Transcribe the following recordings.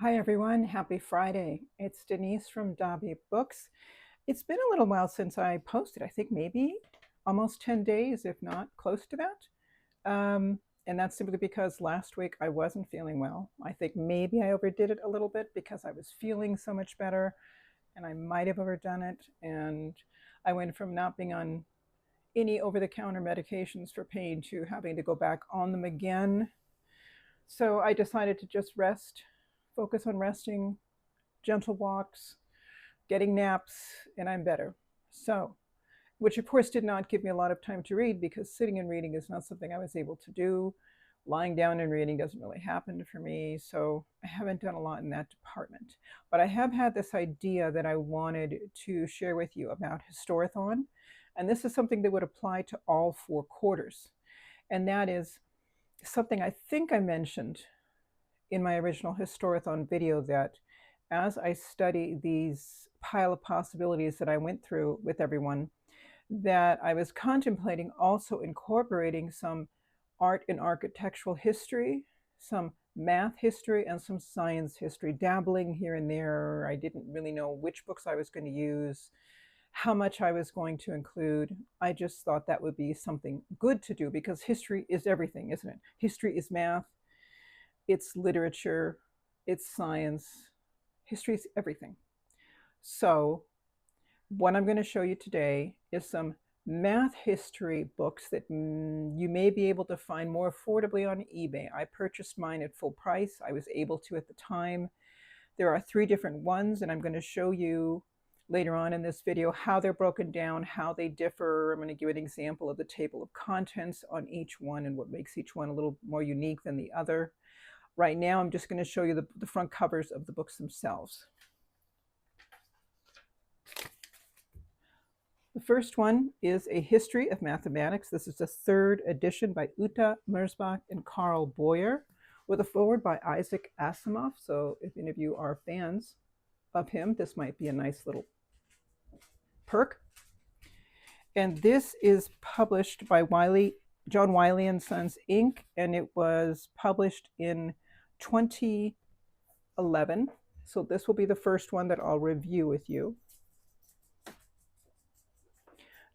Hi everyone, happy Friday. It's Denise from Dobby Books. It's been a little while since I posted, I think maybe almost 10 days, if not close to that. And that's simply because last week I wasn't feeling well. I think maybe I overdid it a little bit because I was feeling so much better and I might have overdone it. And I went from not being on any over-the-counter medications for pain to having to go back on them again. So I decided to just rest, focus on resting, gentle walks, getting naps, and I'm better. So, which of course did not give me a lot of time to read because sitting and reading is not something I was able to do. Lying down and reading doesn't really happen for me, so I haven't done a lot in that department. But I have had this idea that I wanted to share with you about Historathon, and this is something that would apply to all 4 quarters. And that is something I think I mentioned in my original Historathon video, that as I study these pile of possibilities that I went through with everyone, that I was contemplating also incorporating some art and architectural history, some math history, and some science history, dabbling here and there. I didn't really know which books I was going to use, how much I was going to include. I just thought that would be something good to do because history is everything, isn't it? History is math, it's literature, it's science. History is everything. So what I'm going to show you today is some math history books that you may be able to find more affordably on eBay. I purchased mine at full price. I was able to at the time. There are 3 different ones, and I'm going to show you later on in this video how they're broken down, how they differ. I'm going to give an example of the table of contents on each one and what makes each one a little more unique than the other. Right now, I'm just going to show you the front covers of the books themselves. The first one is A History of Mathematics. This is the 3rd edition by Uta Merzbach and Carl Boyer, with a foreword by Isaac Asimov. So if any of you are fans of him, this might be a nice little perk. And this is published by Wiley, John Wiley and Sons, Inc., and it was published in 2011. So this will be the first one that I'll review with you.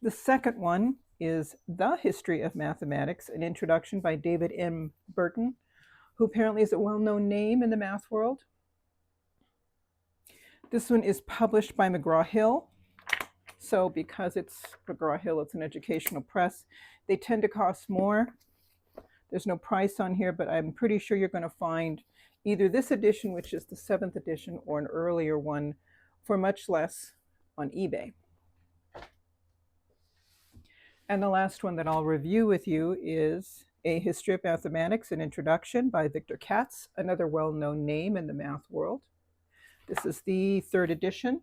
The second one is The History of Mathematics, an introduction by David M. Burton, who apparently is a well-known name in the math world. This one is published by McGraw-Hill. So because it's McGraw-Hill, it's an educational press, they tend to cost more. There's no price on here, but I'm pretty sure you're going to find either this edition, which is the 7th edition, or an earlier one for much less on eBay. And the last one that I'll review with you is A History of Mathematics, an introduction by Victor Katz, another well-known name in the math world. This is the 3rd edition.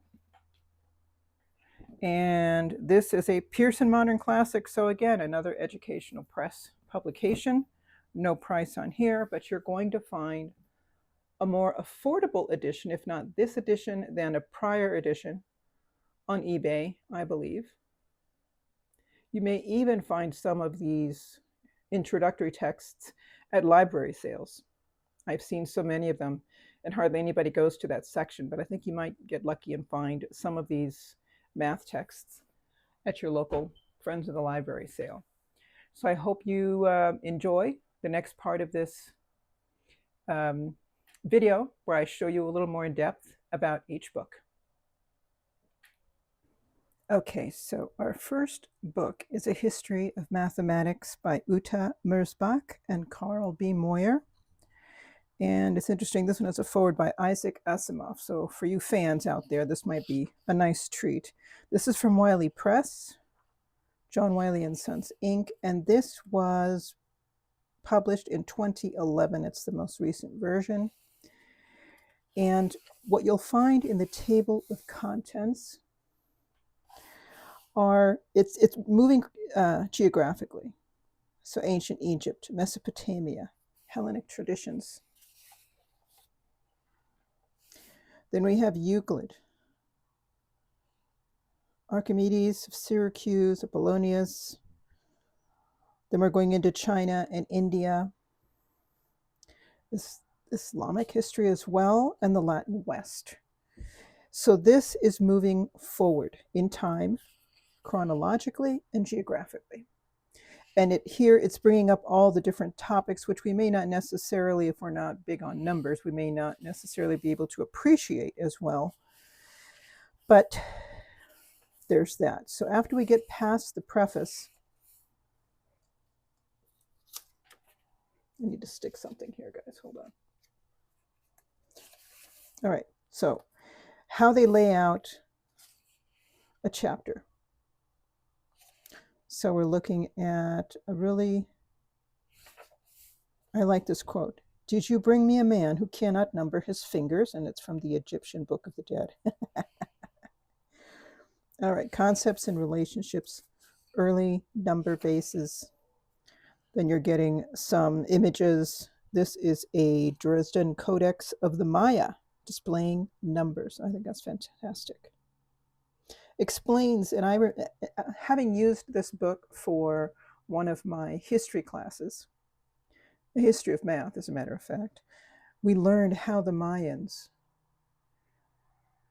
And this is a Pearson Modern Classic. So again, another educational press publication. No price on here, but you're going to find a more affordable edition, if not this edition, than a prior edition on eBay, I believe. You may even find some of these introductory texts at library sales. I've seen so many of them, and hardly anybody goes to that section, but I think you might get lucky and find some of these math texts at your local Friends of the Library sale. So I hope you enjoy the next part of this video, where I show you a little more in depth about each book. Okay, so our first book is A History of Mathematics by Uta Merzbach and Carl B. Moyer. And it's interesting, this one has a foreword by Isaac Asimov. So for you fans out there, this might be a nice treat. This is from Wiley Press, John Wiley and Sons, Inc., and this was published in 2011. It's the most recent version. And what you'll find in the table of contents are, it's moving geographically. So ancient Egypt, Mesopotamia, Hellenic traditions. Then we have Euclid, Archimedes of Syracuse, Apollonius. Then we're going into China and India. This Islamic history as well, and the Latin West. So this is moving forward in time, chronologically and geographically. And it's bringing up all the different topics, which we may not necessarily, if we're not big on numbers, we may not necessarily be able to appreciate as well. But there's that. So after we get past the preface, I need to stick something here, guys. Hold on. All right. So how they lay out a chapter. So we're looking at a really, I like this quote. Did you bring me a man who cannot number his fingers? And it's from the Egyptian Book of the Dead. All right, concepts and relationships, early number bases. Then you're getting some images. This is a Dresden Codex of the Maya displaying numbers. I think that's fantastic. Explains, and having used this book for one of my history classes, the history of math, as a matter of fact, we learned how the Mayans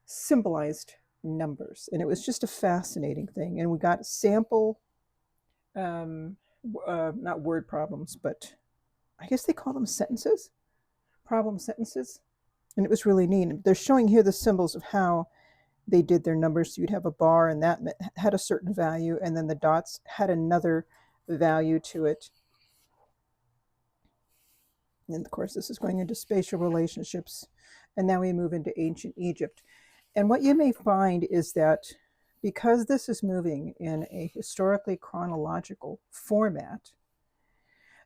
symbolized numbers, and it was just a fascinating thing. And we got sample, not word problems, but I guess they call them sentences, problem sentences, and it was really neat. They're showing here the symbols of how they did their numbers. So you'd have a bar, and that had a certain value, and then the dots had another value to it. And of course, this is going into spatial relationships. And now we move into ancient Egypt. And what you may find is that because this is moving in a historically chronological format,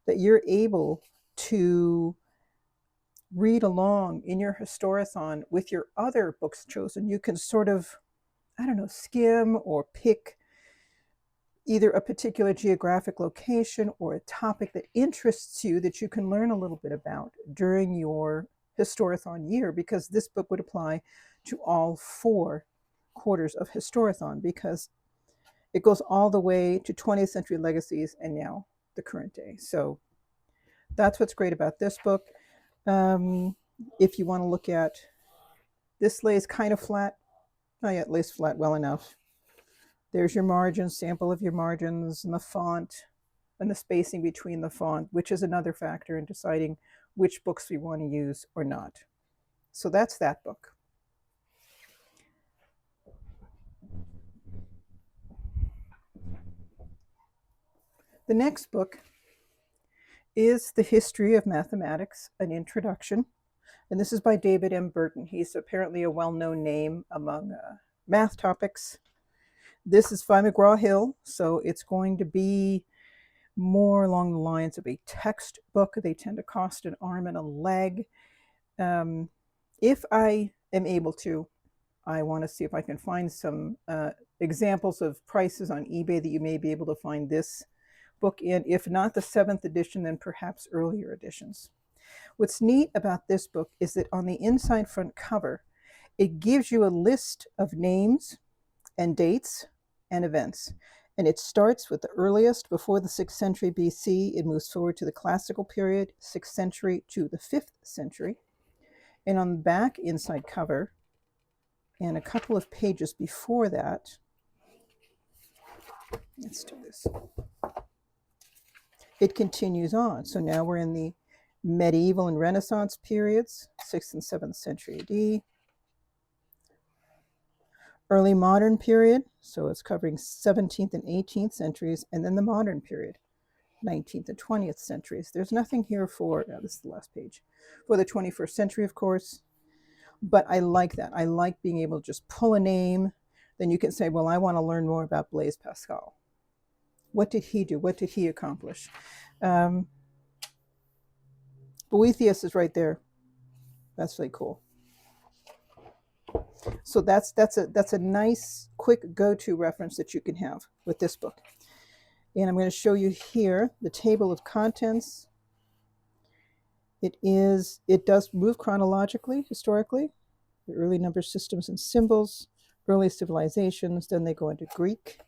that you're able to read along in your Historathon with your other books chosen. You can sort of, I don't know, skim or pick either a particular geographic location or a topic that interests you that you can learn a little bit about during your Historathon year, because this book would apply to all 4 quarters of Historathon, because it goes all the way to 20th century legacies and now the current day. So that's what's great about this book. If you want to look at, this lays kind of flat. Oh yeah, it lays flat well enough. There's your margins, sample of your margins, and the font, and the spacing between the font, which is another factor in deciding which books we want to use or not. So that's that book. The next book is The History of Mathematics, an Introduction. And this is by David M. Burton. He's apparently a well-known name among math topics. This is by McGraw-Hill, so it's going to be more along the lines of a textbook. They tend to cost an arm and a leg. If I am able to, I want to see if I can find some examples of prices on eBay that you may be able to find this book in. If not the 7th edition, then perhaps earlier editions. What's neat about this book is that on the inside front cover, it gives you a list of names and dates and events. And it starts with the earliest, before the 6th century BC. It moves forward to the classical period, 6th century to the 5th century. And on the back inside cover, and a couple of pages before that, let's do this. It continues on. So now we're in the medieval and Renaissance periods, 6th and 7th century AD. Early modern period, so it's covering 17th and 18th centuries, and then the modern period, 19th and 20th centuries. There's nothing here for, this is the last page, for the 21st century, of course. But I like that. I like being able to just pull a name. Then you can say, well, I want to learn more about Blaise Pascal. What did he do? What did he accomplish? Boethius is right there. That's really cool. So that's a nice, quick go-to reference that you can have with this book. And I'm going to show you here the table of contents. It does move chronologically, historically. The early number systems and symbols, early civilizations, then they go into Greek.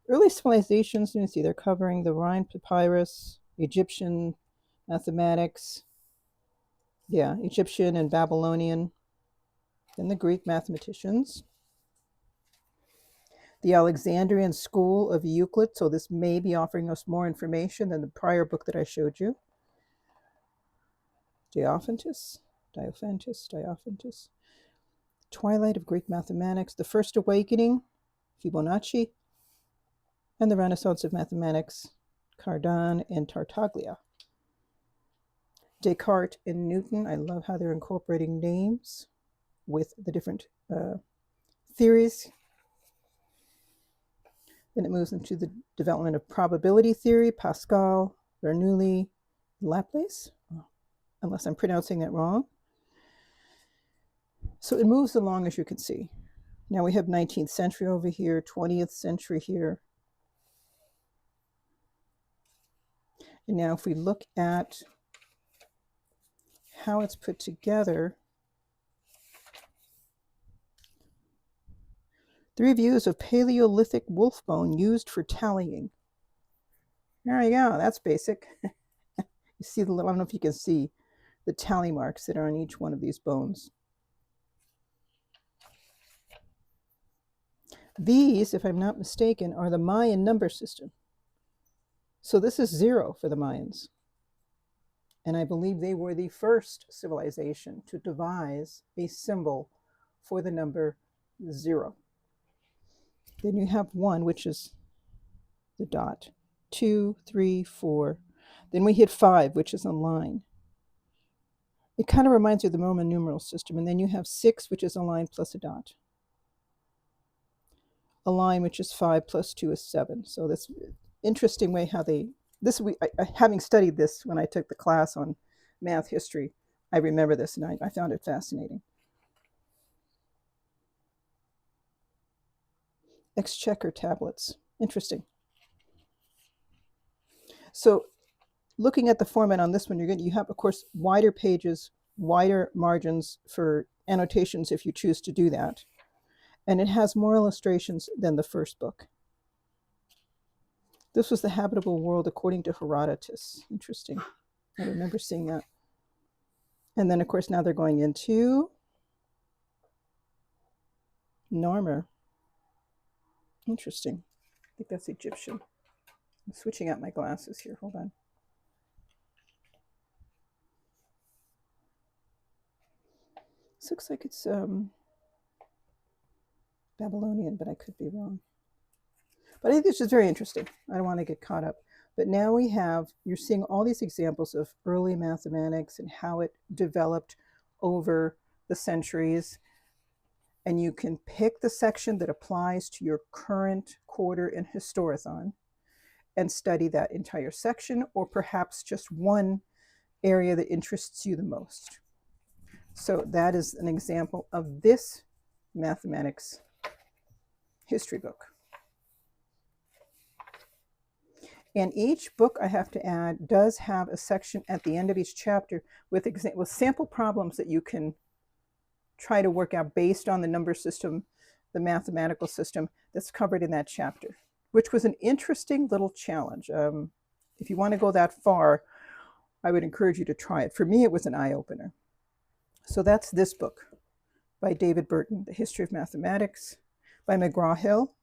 Early civilizations, you can see they're covering the Rhine papyrus, Egyptian mathematics, Yeah, Egyptian and Babylonian. Then the Greek mathematicians. The Alexandrian School of Euclid. So this may be offering us more information than the prior book that I showed you. Diophantus. Twilight of Greek Mathematics. The First Awakening. Fibonacci. And the Renaissance of Mathematics. Cardan and Tartaglia. Descartes and Newton. I love how they're incorporating names with the different theories. Then it moves into the development of probability theory, Pascal, Bernoulli, Laplace, unless I'm pronouncing that wrong. So it moves along, as you can see. Now we have 19th century over here, 20th century here. And now if we look at how it's put together, the reviews of Paleolithic wolf bone used for tallying. There you go, that's basic. You see the little, I don't know if you can see the tally marks that are on each one of these bones. These, if I'm not mistaken, are the Mayan number system. So this is 0 for the Mayans. And I believe they were the first civilization to devise a symbol for the number 0. Then you have 1, which is the dot. 2, 3, 4. Then we hit 5, which is a line. It kind of reminds you of the Roman numeral system. And then you have 6, which is a line plus a dot. A line, which is 5 plus 2 is 7. So that's interesting way how they, having studied this when I took the class on math history, I remember this and I found it fascinating. Exchequer tablets. Interesting. So looking at the format on this one, you have, of course, wider pages, wider margins for annotations if you choose to do that. And it has more illustrations than the first book. This was the habitable world according to Herodotus. Interesting. I remember seeing that. And then, of course, now they're going into Narmer. Interesting. I think that's Egyptian. I'm switching out my glasses here. Hold on. This looks like it's Babylonian, but I could be wrong. But I think this is very interesting. I don't want to get caught up. But now we have, you're seeing all these examples of early mathematics and how it developed over the centuries. And you can pick the section that applies to your current quarter in Historathon and study that entire section, or perhaps just one area that interests you the most. So that is an example of this mathematics history book. And each book, I have to add, does have a section at the end of each chapter with sample problems that you can try to work out based on the number system, the mathematical system that's covered in that chapter, which was an interesting little challenge. If you want to go that far, I would encourage you to try it. For me, it was an eye-opener. So that's this book by David Burton, The History of Mathematics, by McGraw-Hill.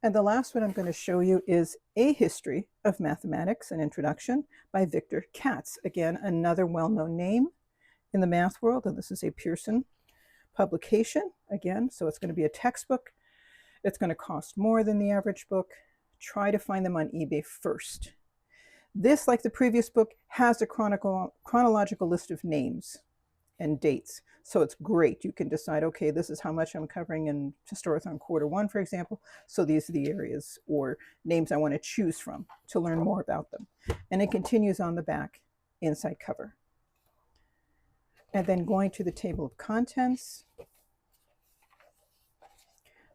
And the last one I'm going to show you is A History of Mathematics, an Introduction by Victor Katz. Again, another well-known name in the math world, and this is a Pearson publication, again, so it's going to be a textbook. It's going to cost more than the average book. Try to find them on eBay first. This, like the previous book, has a chronological list of names and dates. So it's great. You can decide, okay, this is how much I'm covering in Historathon quarter 1, for example. So these are the areas or names I want to choose from to learn more about them. And it continues on the back inside cover. And then going to the table of contents.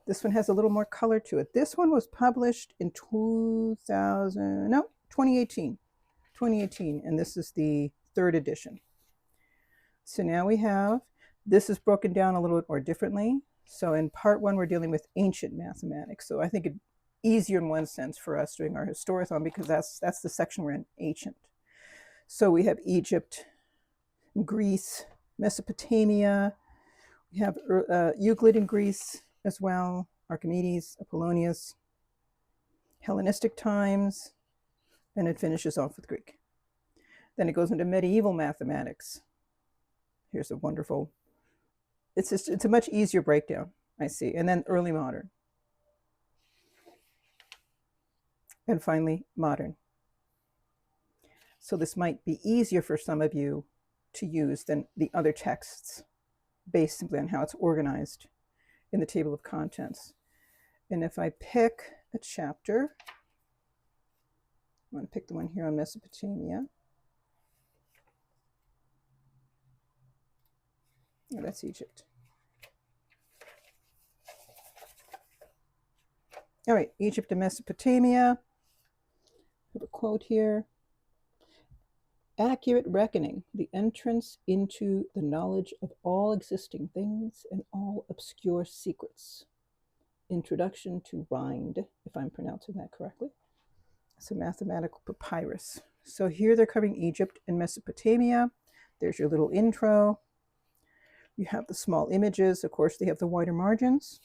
This one has a little more color to it. This one was published in 2018. And this is the 3rd edition. So now we have, this is broken down a little bit more differently. So in part 1, we're dealing with ancient mathematics. So I think easier in one sense for us doing our Historathon because that's the section we're in, ancient. So we have Egypt, Greece, Mesopotamia. We have Euclid in Greece as well, Archimedes, Apollonius, Hellenistic times, and it finishes off with Greek. Then it goes into medieval mathematics. Here's a wonderful, it's a much easier breakdown, I see. And then early modern. And finally, modern. So this might be easier for some of you to use than the other texts based simply on how it's organized in the table of contents. And if I pick a chapter, I'm going to pick the one here on Mesopotamia. Oh, that's Egypt. All right, Egypt and Mesopotamia. I have a quote here. Accurate reckoning, the entrance into the knowledge of all existing things and all obscure secrets. Introduction to Rind, if I'm pronouncing that correctly. It's a mathematical papyrus. So here they're covering Egypt and Mesopotamia. There's your little intro. You have the small images. Of course, they have the wider margins.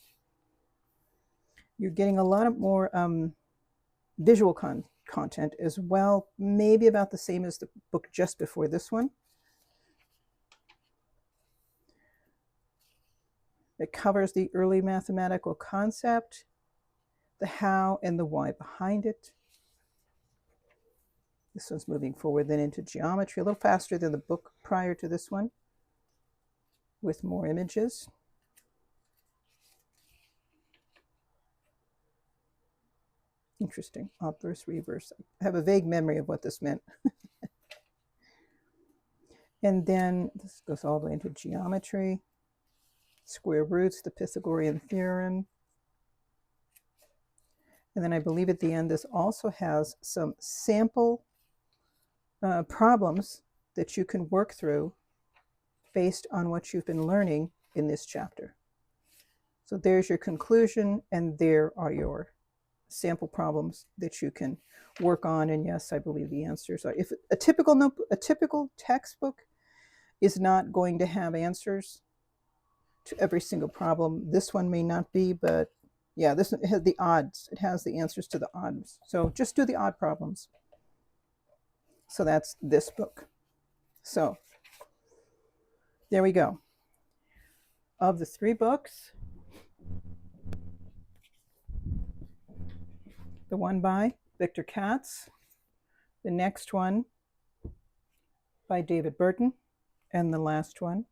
You're getting a lot of more visual content as well, maybe about the same as the book just before this one. It covers the early mathematical concept, the how and the why behind it. This one's moving forward then into geometry, a little faster than the book prior to this one, with more images. Interesting, obverse, reverse. I have a vague memory of what this meant. And then this goes all the way into geometry, square roots, the Pythagorean theorem. And then I believe at the end this also has some sample problems that you can work through based on what you've been learning in this chapter. So there's your conclusion, and there are your sample problems that you can work on. And yes, I believe the answers are, if a typical textbook is not going to have answers to every single problem. This one may not be, but yeah, this one has the odds. It has the answers to the odds. So just do the odd problems. So that's this book. So there we go. Of the 3 books, the one by Victor Katz, the next one by David Burton, and the last one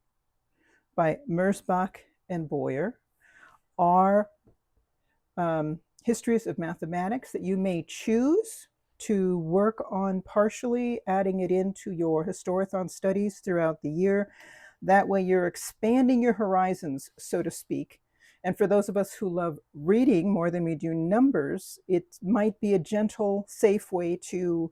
by Merzbach and Boyer are histories of mathematics that you may choose to work on partially, adding it into your Historathon studies throughout the year. That way you're expanding your horizons, so to speak. And for those of us who love reading more than we do numbers, it might be a gentle, safe way to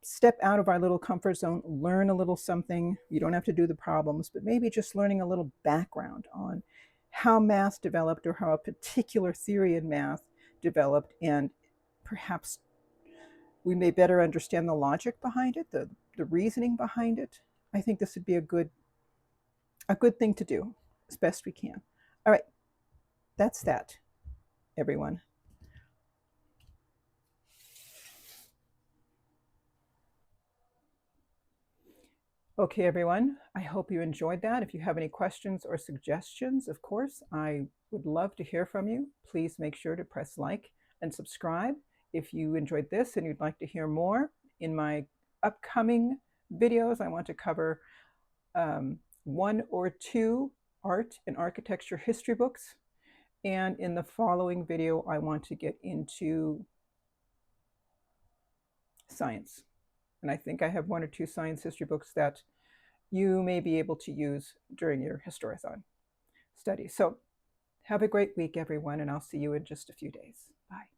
step out of our little comfort zone, learn a little something. You don't have to do the problems, but maybe just learning a little background on how math developed or how a particular theory in math developed, and perhaps we may better understand the logic behind it, the reasoning behind it. I think this would be a good thing to do as best we can. All right, that's that, everyone. Okay, everyone, I hope you enjoyed that. If you have any questions or suggestions, of course, I would love to hear from you. Please make sure to press like and subscribe if you enjoyed this and you'd like to hear more. In my upcoming videos, I want to cover 1 or 2 art and architecture history books. And in the following video, I want to get into science. And I think I have 1 or 2 science history books that you may be able to use during your Historathon study. So have a great week, everyone, and I'll see you in just a few days. Bye.